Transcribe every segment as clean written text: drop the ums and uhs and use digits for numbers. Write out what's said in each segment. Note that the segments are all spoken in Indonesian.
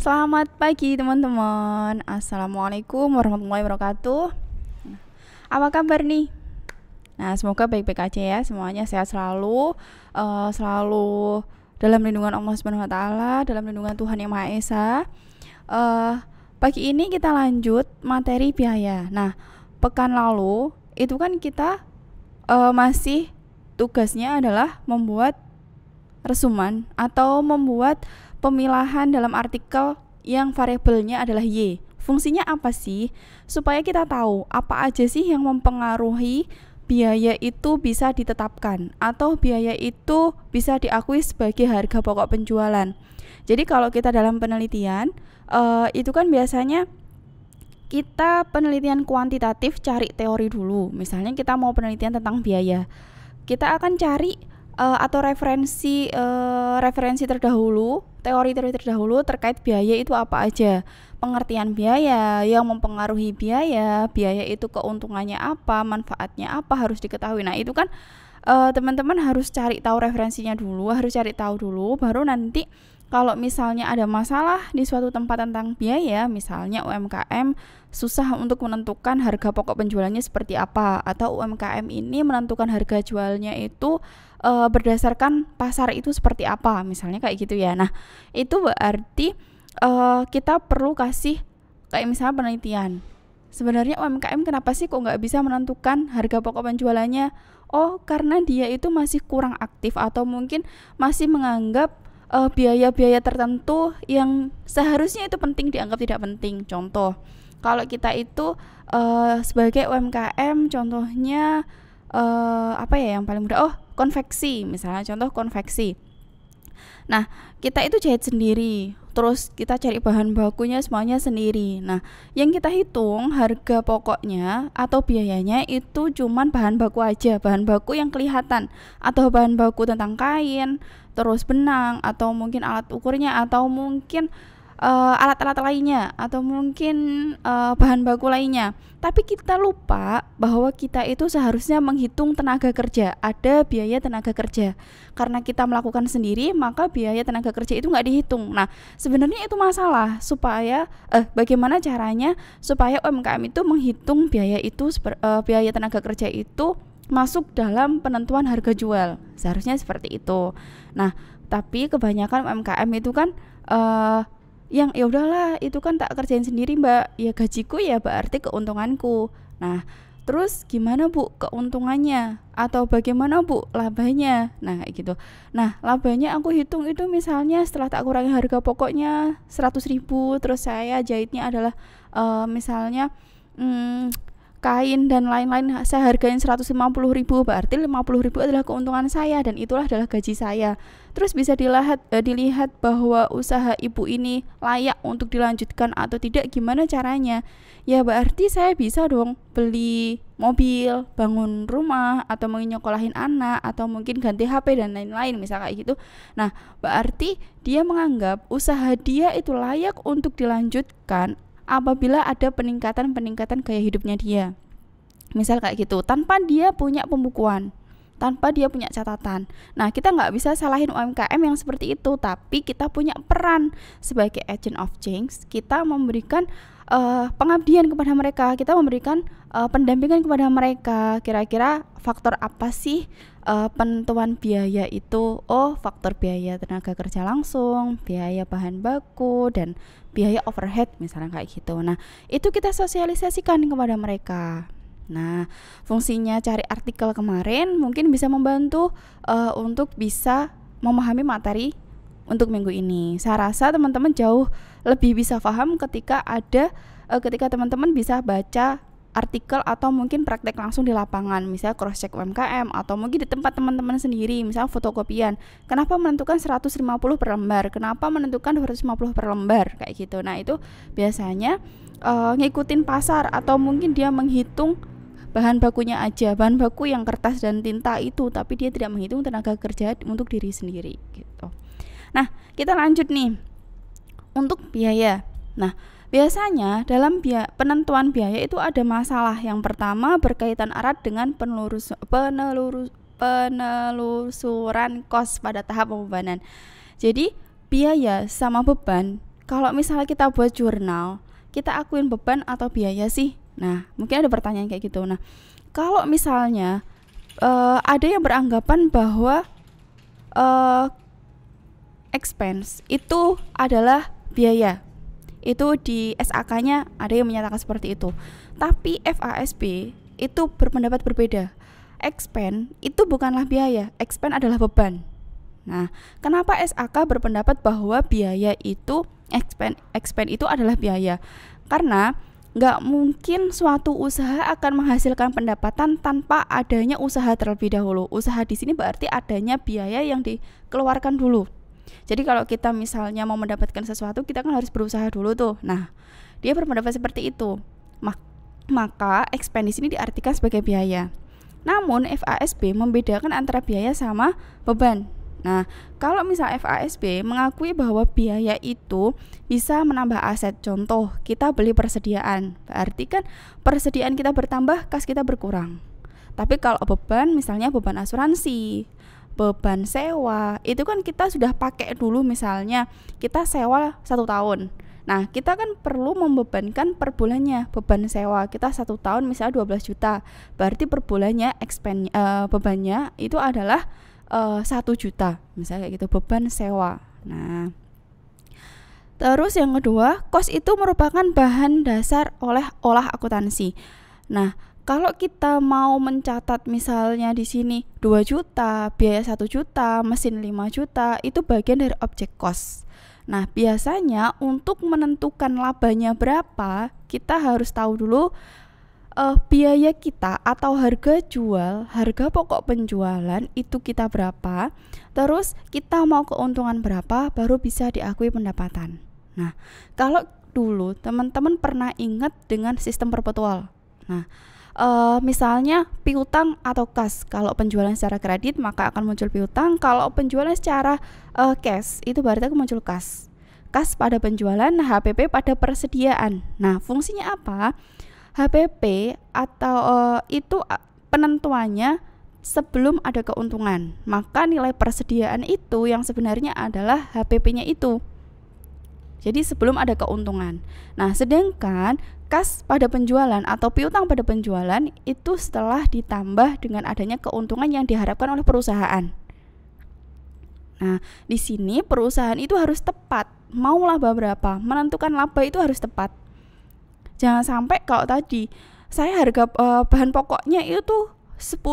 Selamat pagi teman-teman. Assalamualaikum warahmatullahi wabarakatuh. Apa kabar nih? Nah, semoga baik-baik aja ya, semuanya sehat selalu, selalu dalam lindungan Allah Subhanahu Wa Taala, dalam lindungan Tuhan Yang Maha Esa. Pagi ini kita lanjut materi biaya. Nah, pekan lalu itu kan kita masih tugasnya adalah membuat resuman atau membuat pemilahan dalam artikel yang variabelnya adalah Y. Fungsinya apa sih? Supaya kita tahu apa aja sih yang mempengaruhi biaya itu bisa ditetapkan atau biaya itu bisa diakui sebagai harga pokok penjualan. Jadi kalau kita dalam penelitian itu kan biasanya kita penelitian kuantitatif cari teori dulu. Misalnya kita mau penelitian tentang biaya, kita akan cari atau referensi terdahulu, teori-teori terdahulu terkait biaya itu apa aja, pengertian biaya, yang mempengaruhi biaya itu keuntungannya apa, manfaatnya apa, harus diketahui. Nah itu kan teman-teman harus cari tahu referensinya dulu, harus cari tahu dulu, baru nanti kalau misalnya ada masalah di suatu tempat tentang biaya, misalnya UMKM susah untuk menentukan harga pokok penjualannya seperti apa, atau UMKM ini menentukan harga jualnya itu berdasarkan pasar itu seperti apa, misalnya kayak gitu ya. Nah itu berarti kita perlu kasih kayak misalnya penelitian. Sebenarnya UMKM kenapa sih kok nggak bisa menentukan harga pokok penjualannya? Oh, karena dia itu masih kurang aktif atau mungkin masih menganggap biaya-biaya tertentu yang seharusnya itu penting dianggap tidak penting. Contoh, kalau kita itu sebagai UMKM, contohnya apa ya yang paling mudah? Oh, konveksi, misalnya contoh konveksi. Nah, kita itu jahit sendiri, terus kita cari bahan bakunya semuanya sendiri. Nah, yang kita hitung harga pokoknya atau biayanya itu cuman bahan baku aja, bahan baku yang kelihatan, atau bahan baku tentang kain, terus benang, atau mungkin alat ukurnya, atau mungkin alat-alat lainnya, atau mungkin bahan baku lainnya. Tapi kita lupa bahwa kita itu seharusnya menghitung tenaga kerja, ada biaya tenaga kerja. Karena kita melakukan sendiri, maka biaya tenaga kerja itu nggak dihitung. Nah, sebenarnya itu masalah. Supaya bagaimana caranya supaya UMKM itu menghitung biaya itu, biaya tenaga kerja itu masuk dalam penentuan harga jual. Seharusnya seperti itu. Nah, tapi kebanyakan UMKM itu kan yang ya udahlah itu kan tak kerjain sendiri mbak, ya gajiku ya berarti keuntunganku. Nah terus gimana bu keuntungannya, atau bagaimana bu labanya? Nah kayak gitu. Nah labanya aku hitung itu misalnya setelah tak kurangi harga pokoknya 100.000, terus saya jahitnya adalah misalnya kain dan lain-lain saya hargain 150.000, berarti 50.000 adalah keuntungan saya dan itulah adalah gaji saya. Terus bisa dilihat bahwa usaha ibu ini layak untuk dilanjutkan atau tidak, gimana caranya? Ya berarti saya bisa dong beli mobil, bangun rumah, atau mungkin nyekolahin anak, atau mungkin ganti HP dan lain-lain, misal kayak gitu. Nah berarti dia menganggap usaha dia itu layak untuk dilanjutkan apabila ada peningkatan gaya hidupnya dia, misal kayak gitu, tanpa dia punya pembukuan, tanpa dia punya catatan. Nah kita nggak bisa salahin UMKM yang seperti itu, tapi kita punya peran sebagai agent of change. Kita memberikan pengabdian kepada mereka, kita memberikan pendampingan kepada mereka. Kira-kira faktor apa sih penentuan biaya itu? Oh, faktor biaya tenaga kerja langsung, biaya bahan baku, dan biaya overhead, misalnya kayak gitu. Nah itu kita sosialisasikan kepada mereka. Nah fungsinya cari artikel kemarin mungkin bisa membantu untuk bisa memahami materi untuk minggu ini. Saya rasa teman-teman jauh lebih bisa paham ketika teman-teman bisa baca artikel atau mungkin praktek langsung di lapangan, misal cross check UMKM, atau mungkin di tempat teman-teman sendiri, misal fotokopian. Kenapa menentukan 150 per lembar? Kenapa menentukan 250 per lembar? Kayak gitu. Nah itu biasanya ngikutin pasar, atau mungkin dia menghitung bahan bakunya aja, bahan baku yang kertas dan tinta itu, tapi dia tidak menghitung tenaga kerja untuk diri sendiri gitu. Nah kita lanjut nih untuk biaya. Nah biasanya dalam penentuan biaya itu ada masalah. Yang pertama berkaitan erat dengan penelusuran kos pada tahap pembebanan. Jadi biaya sama beban kalau misalnya kita buat jurnal, kita akuin beban atau biaya sih? Nah, mungkin ada pertanyaan kayak gitu. Nah, kalau misalnya ada yang beranggapan bahwa expense itu adalah biaya, itu di SAK-nya ada yang menyatakan seperti itu. Tapi FASB itu berpendapat berbeda. Expense itu bukanlah biaya, expense adalah beban. Nah, kenapa SAK berpendapat bahwa biaya itu expense itu adalah biaya? Karena nggak mungkin suatu usaha akan menghasilkan pendapatan tanpa adanya usaha terlebih dahulu. Usaha di sini berarti adanya biaya yang dikeluarkan dulu. Jadi kalau kita misalnya mau mendapatkan sesuatu, kita kan harus berusaha dulu tuh. Nah, dia berpendapat seperti itu. Maka expense di sini diartikan sebagai biaya. Namun FASB membedakan antara biaya sama beban. Nah, kalau misal FASB mengakui bahwa biaya itu bisa menambah aset. Contoh, kita beli persediaan, berarti kan persediaan kita bertambah, kas kita berkurang. Tapi kalau beban, misalnya beban asuransi, beban sewa, itu kan kita sudah pakai dulu, misalnya kita sewa 1 tahun. Nah, kita kan perlu membebankan per bulannya. Beban sewa kita 1 tahun misalnya 12 juta. Berarti per bulannya bebannya itu adalah 1 juta. Misalnya kayak gitu, beban sewa. Nah, terus yang kedua, kos itu merupakan bahan dasar olah akuntansi. Nah, kalau kita mau mencatat misalnya di sini 2 juta, biaya 1 juta, mesin 5 juta, itu bagian dari objek cost. Nah, biasanya untuk menentukan labanya berapa, kita harus tahu dulu biaya kita atau harga jual, harga pokok penjualan itu kita berapa, terus kita mau keuntungan berapa, baru bisa diakui pendapatan. Nah, kalau dulu teman-teman pernah ingat dengan sistem perpetual. Nah, misalnya piutang atau kas. Kalau penjualan secara kredit maka akan muncul piutang. Kalau penjualan secara cash itu berarti akan muncul kas. Kas pada penjualan, HPP pada persediaan. Nah, fungsinya apa? HPP atau itu penentuannya sebelum ada keuntungan. Maka nilai persediaan itu yang sebenarnya adalah HPP-nya itu. Jadi sebelum ada keuntungan. Nah, sedangkan kas pada penjualan atau piutang pada penjualan itu setelah ditambah dengan adanya keuntungan yang diharapkan oleh perusahaan. Nah, di sini perusahaan itu harus tepat. Mau laba berapa? Menentukan laba itu harus tepat. Jangan sampai kalau tadi saya harga bahan pokoknya itu 100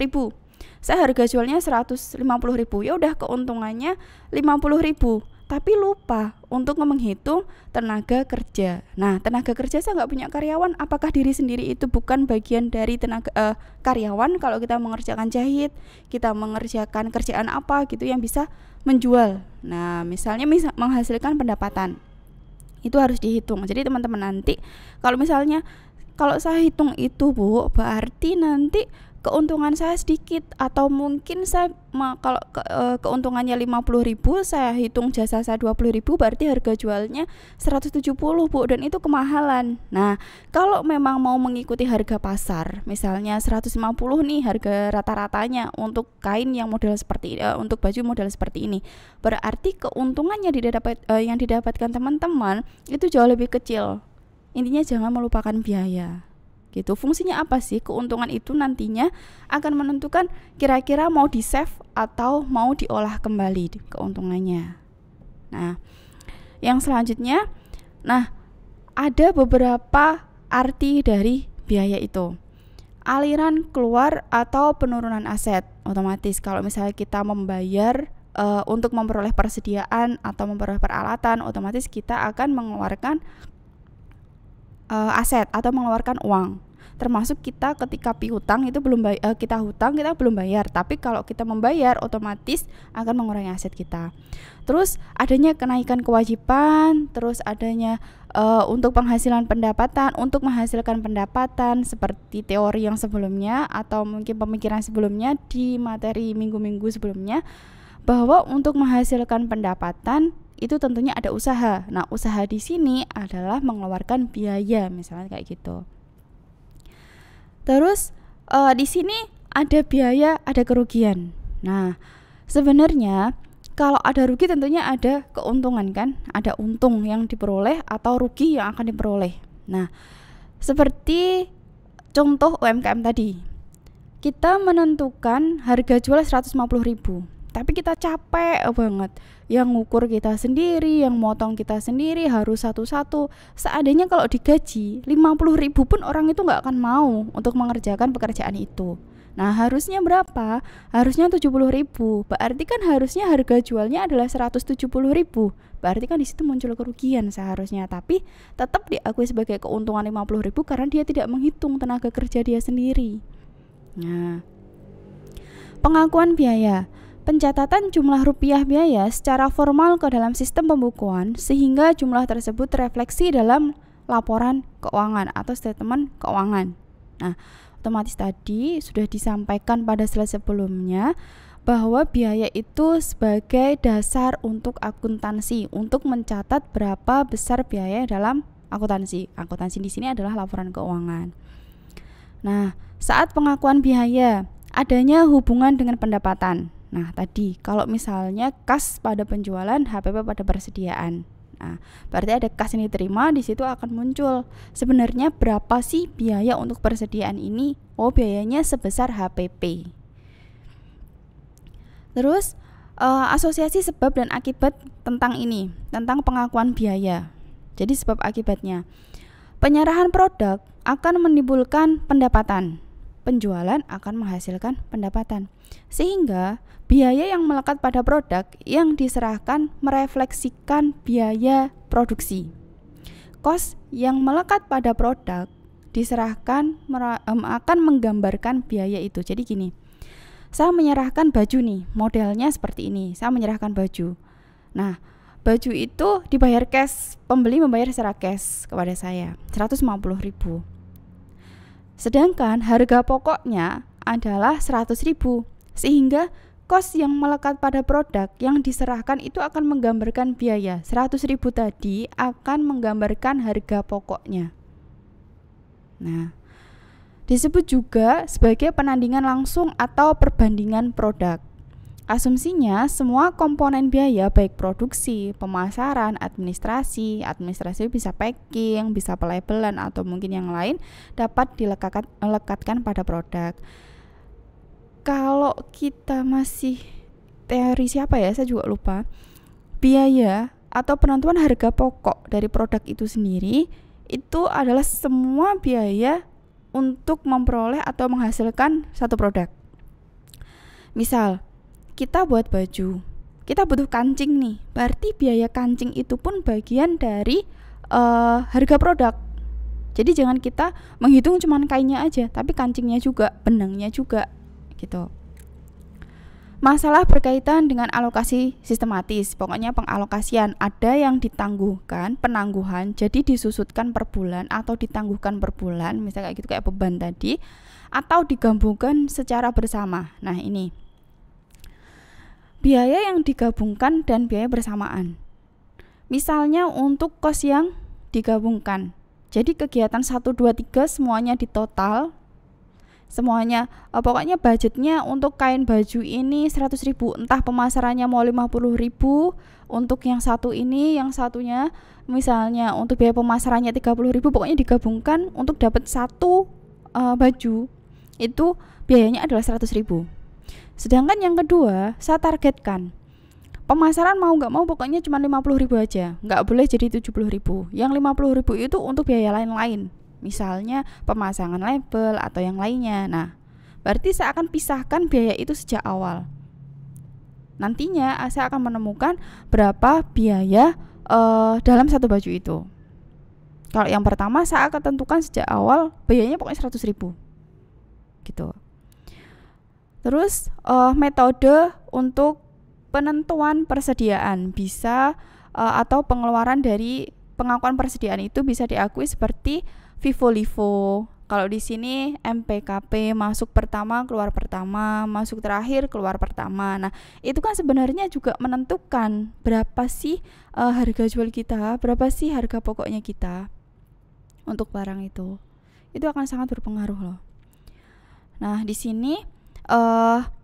ribu. Saya harga jualnya 150 ribu. Ya udah keuntungannya 50 ribu. Tapi lupa untuk menghitung tenaga kerja. Nah, tenaga kerja saya nggak punya karyawan. Apakah diri sendiri itu bukan bagian dari tenaga karyawan? Kalau kita mengerjakan jahit, kita mengerjakan kerjaan apa gitu yang bisa menjual. Nah, misalnya menghasilkan pendapatan, itu harus dihitung. Jadi teman-teman nanti kalau misalnya kalau saya hitung itu Bu, berarti nanti keuntungan saya sedikit, atau mungkin saya kalau keuntungannya 50 ribu, saya hitung jasa saya 20 ribu, berarti harga jualnya 170 Bu, dan itu kemahalan. Nah, kalau memang mau mengikuti harga pasar, misalnya 150 nih harga rata-ratanya untuk kain yang model seperti untuk baju model seperti ini, berarti keuntungannya yang didapatkan teman-teman itu jauh lebih kecil. Intinya jangan melupakan biaya. Gitu. Fungsinya apa sih? Keuntungan itu nantinya akan menentukan kira-kira mau di-save atau mau diolah kembali keuntungannya. Nah, yang selanjutnya, ada beberapa arti dari biaya itu. Aliran keluar atau penurunan aset. Otomatis kalau misalnya kita membayar untuk memperoleh persediaan atau memperoleh peralatan, otomatis kita akan mengeluarkan aset atau mengeluarkan uang. Termasuk kita ketika piutang itu kita belum bayar, tapi kalau kita membayar otomatis akan mengurangi aset kita. Terus adanya kenaikan kewajiban, terus adanya untuk penghasilan pendapatan, untuk menghasilkan pendapatan seperti teori yang sebelumnya atau mungkin pemikiran sebelumnya di materi minggu-minggu sebelumnya, bahwa untuk menghasilkan pendapatan itu tentunya ada usaha. Nah, usaha di sini adalah mengeluarkan biaya, misalnya kayak gitu. Terus di sini ada biaya, ada kerugian. Nah, sebenarnya Kalau ada rugi tentunya ada keuntungan kan, ada untung yang diperoleh atau rugi yang akan diperoleh. Nah, seperti contoh UMKM tadi, kita menentukan harga jual 150.000, tapi kita capek banget, yang ngukur kita sendiri, yang motong kita sendiri, harus satu-satu. Seandainya kalau digaji 50.000 pun orang itu gak akan mau untuk mengerjakan pekerjaan itu. Nah, harusnya berapa? Harusnya 70.000. Berarti kan harusnya harga jualnya adalah 170.000. Berarti kan di situ muncul kerugian seharusnya, tapi tetap diakui sebagai keuntungan 50.000 karena dia tidak menghitung tenaga kerja dia sendiri. Nah, pengakuan biaya. Pencatatan jumlah rupiah biaya secara formal ke dalam sistem pembukuan sehingga jumlah tersebut terefleksi dalam laporan keuangan atau statement keuangan. Nah, otomatis tadi sudah disampaikan pada slide sebelumnya bahwa biaya itu sebagai dasar untuk akuntansi, untuk mencatat berapa besar biaya dalam akuntansi. Akuntansi di sini adalah laporan keuangan. Nah, saat pengakuan biaya, adanya hubungan dengan pendapatan. Nah, tadi kalau misalnya kas pada penjualan, HPP pada persediaan. Nah, berarti ada kas yang diterima, di situ akan muncul sebenarnya berapa sih biaya untuk persediaan ini? Oh, biayanya sebesar HPP. Terus asosiasi sebab dan akibat tentang ini, tentang pengakuan biaya. Jadi sebab akibatnya, penyerahan produk akan menimbulkan pendapatan, penjualan akan menghasilkan pendapatan, sehingga biaya yang melekat pada produk yang diserahkan merefleksikan biaya produksi. Kos yang melekat pada produk diserahkan akan menggambarkan biaya itu. Jadi gini, saya menyerahkan baju nih, modelnya seperti ini, saya menyerahkan baju. Nah, baju itu dibayar cash, pembeli membayar secara cash kepada saya 150.000. Sedangkan harga pokoknya adalah 100.000, sehingga kos yang melekat pada produk yang diserahkan itu akan menggambarkan biaya 100.000 tadi akan menggambarkan harga pokoknya. Nah, disebut juga sebagai penandingan langsung atau perbandingan produk. Asumsinya semua komponen biaya baik produksi, pemasaran, administrasi bisa packing, bisa pelabelan atau mungkin yang lain dapat dilekatkan pada produk. Kalau kita masih teori siapa ya, saya juga lupa. Biaya atau penentuan harga pokok dari produk itu sendiri itu adalah semua biaya untuk memperoleh atau menghasilkan satu produk. Misal, kita buat baju, kita butuh kancing nih, berarti biaya kancing itu pun bagian dari harga produk. Jadi jangan kita menghitung cuman kainnya aja, tapi kancingnya juga, benangnya juga gitu. Masalah berkaitan dengan alokasi sistematis, pokoknya pengalokasian, ada yang ditangguhkan, penangguhan, jadi disusutkan per bulan atau ditangguhkan per bulan, misalnya kayak gitu, kayak beban tadi, atau digabungkan secara bersama. Nah, ini biaya yang digabungkan dan biaya bersamaan. Misalnya untuk kos yang digabungkan, jadi kegiatan 1, 2, 3 semuanya ditotal, semuanya pokoknya budgetnya untuk kain baju ini 100.000, entah pemasarannya mau 50.000 untuk yang satu ini, yang satunya misalnya untuk biaya pemasarannya 30.000, pokoknya digabungkan untuk dapat satu baju itu biayanya adalah 100.000. Sedangkan yang kedua, saya targetkan pemasaran mau gak mau pokoknya cuma 50.000 aja, gak boleh jadi 70.000. Yang 50.000 itu untuk biaya lain-lain, misalnya pemasangan label atau yang lainnya. Nah, berarti saya akan pisahkan biaya itu sejak awal. Nantinya saya akan menemukan berapa biaya dalam satu baju itu. Kalau yang pertama saya akan tentukan sejak awal biayanya pokoknya 100.000 gitu. Terus metode untuk penentuan persediaan bisa atau pengeluaran dari pengakuan persediaan itu bisa diakui seperti FIFO-LIFO. Kalau di sini MPKP, masuk pertama, keluar pertama, masuk terakhir, keluar pertama. Nah, itu kan sebenarnya juga menentukan berapa sih harga jual kita, berapa sih harga pokoknya kita untuk barang itu. Itu akan sangat berpengaruh loh. Nah, di sini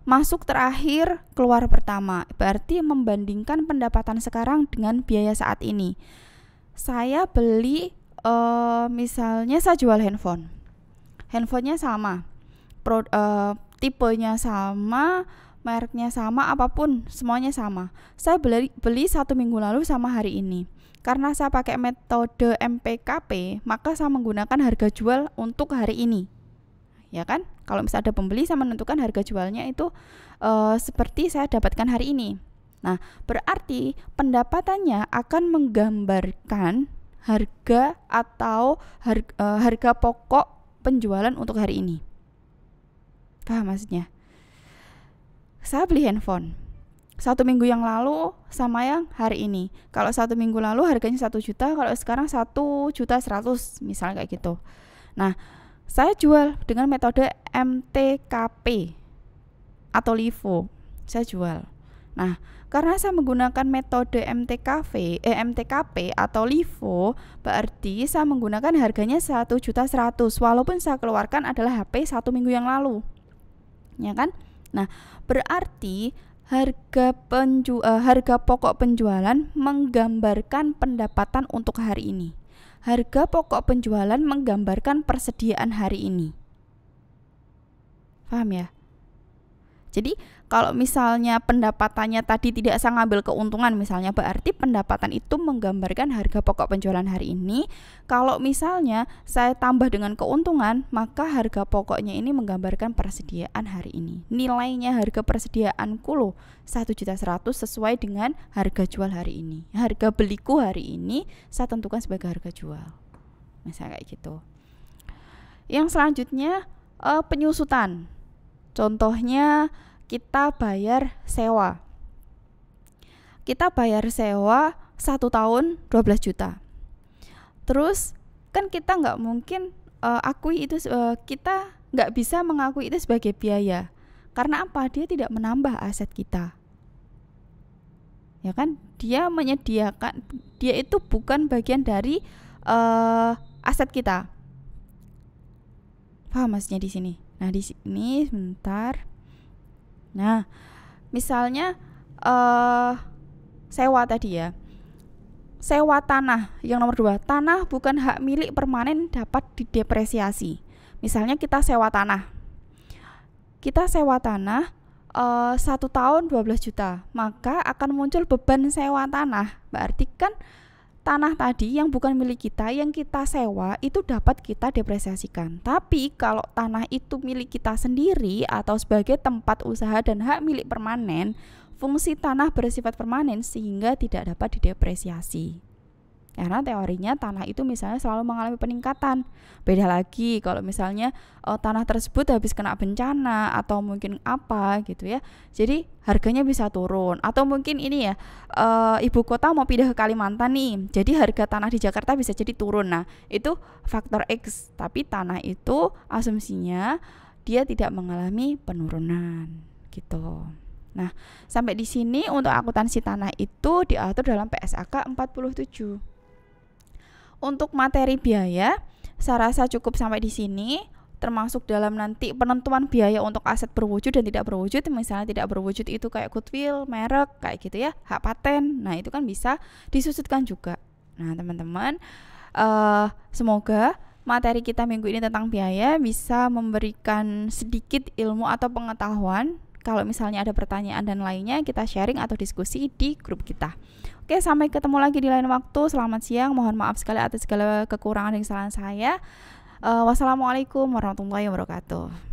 masuk terakhir keluar pertama, berarti membandingkan pendapatan sekarang dengan biaya saat ini. Saya beli misalnya saya jual handphonenya sama, tipenya sama, mereknya sama, apapun semuanya sama. Saya beli 1 minggu lalu sama hari ini. Karena saya pakai metode MPKP, maka saya menggunakan harga jual untuk hari ini. Ya kan? Kalau misalnya ada pembeli, saya menentukan harga jualnya itu seperti saya dapatkan hari ini. Nah, berarti pendapatannya akan menggambarkan harga atau harga pokok penjualan untuk hari ini. Paham maksudnya? Saya beli handphone 1 minggu yang lalu sama yang hari ini. Kalau 1 minggu lalu harganya 1 juta, kalau sekarang 1.100.000 misalnya kayak gitu. Nah, saya jual dengan metode MTKP atau LIFO. Saya jual. Nah, karena saya menggunakan metode MTKP atau LIFO, berarti saya menggunakan harganya 1.100.000 walaupun saya keluarkan adalah HP 1 minggu yang lalu. Ya kan? Nah, berarti harga pokok penjualan menggambarkan pendapatan untuk hari ini. Harga pokok penjualan menggambarkan persediaan hari ini. Paham ya? Jadi kalau misalnya pendapatannya tadi tidak saya ngambil keuntungan misalnya, berarti pendapatan itu menggambarkan harga pokok penjualan hari ini. Kalau misalnya saya tambah dengan keuntungan, maka harga pokoknya ini menggambarkan persediaan hari ini. Nilainya harga persediaanku loh 1.100.000 sesuai dengan harga jual hari ini. Harga beliku hari ini saya tentukan sebagai harga jual. Misalnya kayak gitu. Yang selanjutnya penyusutan. Contohnya kita bayar sewa. Kita bayar sewa 1 tahun 12 juta. Terus kan kita nggak mungkin kita nggak bisa mengakui itu sebagai biaya. Karena apa? Dia tidak menambah aset kita. Ya kan? Dia itu bukan bagian dari aset kita. Paham maksudnya di sini? Nah, di sini sebentar. Nah, misalnya sewa tadi ya. Sewa tanah yang nomor 2. Tanah bukan hak milik permanen, dapat didepresiasi. Misalnya kita sewa tanah. Kita sewa tanah 1 tahun 12 juta. Maka akan muncul beban sewa tanah. Berarti kan tanah tadi yang bukan milik kita, yang kita sewa itu dapat kita depresiasikan. Tapi kalau tanah itu milik kita sendiri atau sebagai tempat usaha dan hak milik permanen, fungsi tanah bersifat permanen sehingga tidak dapat didepresiasi. Karena teorinya tanah itu misalnya selalu mengalami peningkatan. Beda lagi kalau misalnya tanah tersebut habis kena bencana atau mungkin apa gitu ya. Jadi harganya bisa turun. Atau mungkin ini ya, ibu kota mau pindah ke Kalimantan nih. Jadi harga tanah di Jakarta bisa jadi turun. Nah, itu faktor X. Tapi tanah itu asumsinya dia tidak mengalami penurunan gitu. Nah, sampai di sini untuk akuntansi tanah itu diatur dalam PSAK 47. Untuk materi biaya, saya rasa cukup sampai di sini, termasuk dalam nanti penentuan biaya untuk aset berwujud dan tidak berwujud. Misalnya tidak berwujud itu kayak goodwill, merek, kayak gitu ya, hak paten. Nah, itu kan bisa disusutkan juga. Nah, teman-teman, semoga materi kita minggu ini tentang biaya bisa memberikan sedikit ilmu atau pengetahuan. Kalau misalnya ada pertanyaan dan lainnya, kita sharing atau diskusi di grup kita. Oke, sampai ketemu lagi di lain waktu. Selamat siang, mohon maaf sekali atas segala kekurangan dan kesalahan saya. Wassalamualaikum warahmatullahi wabarakatuh.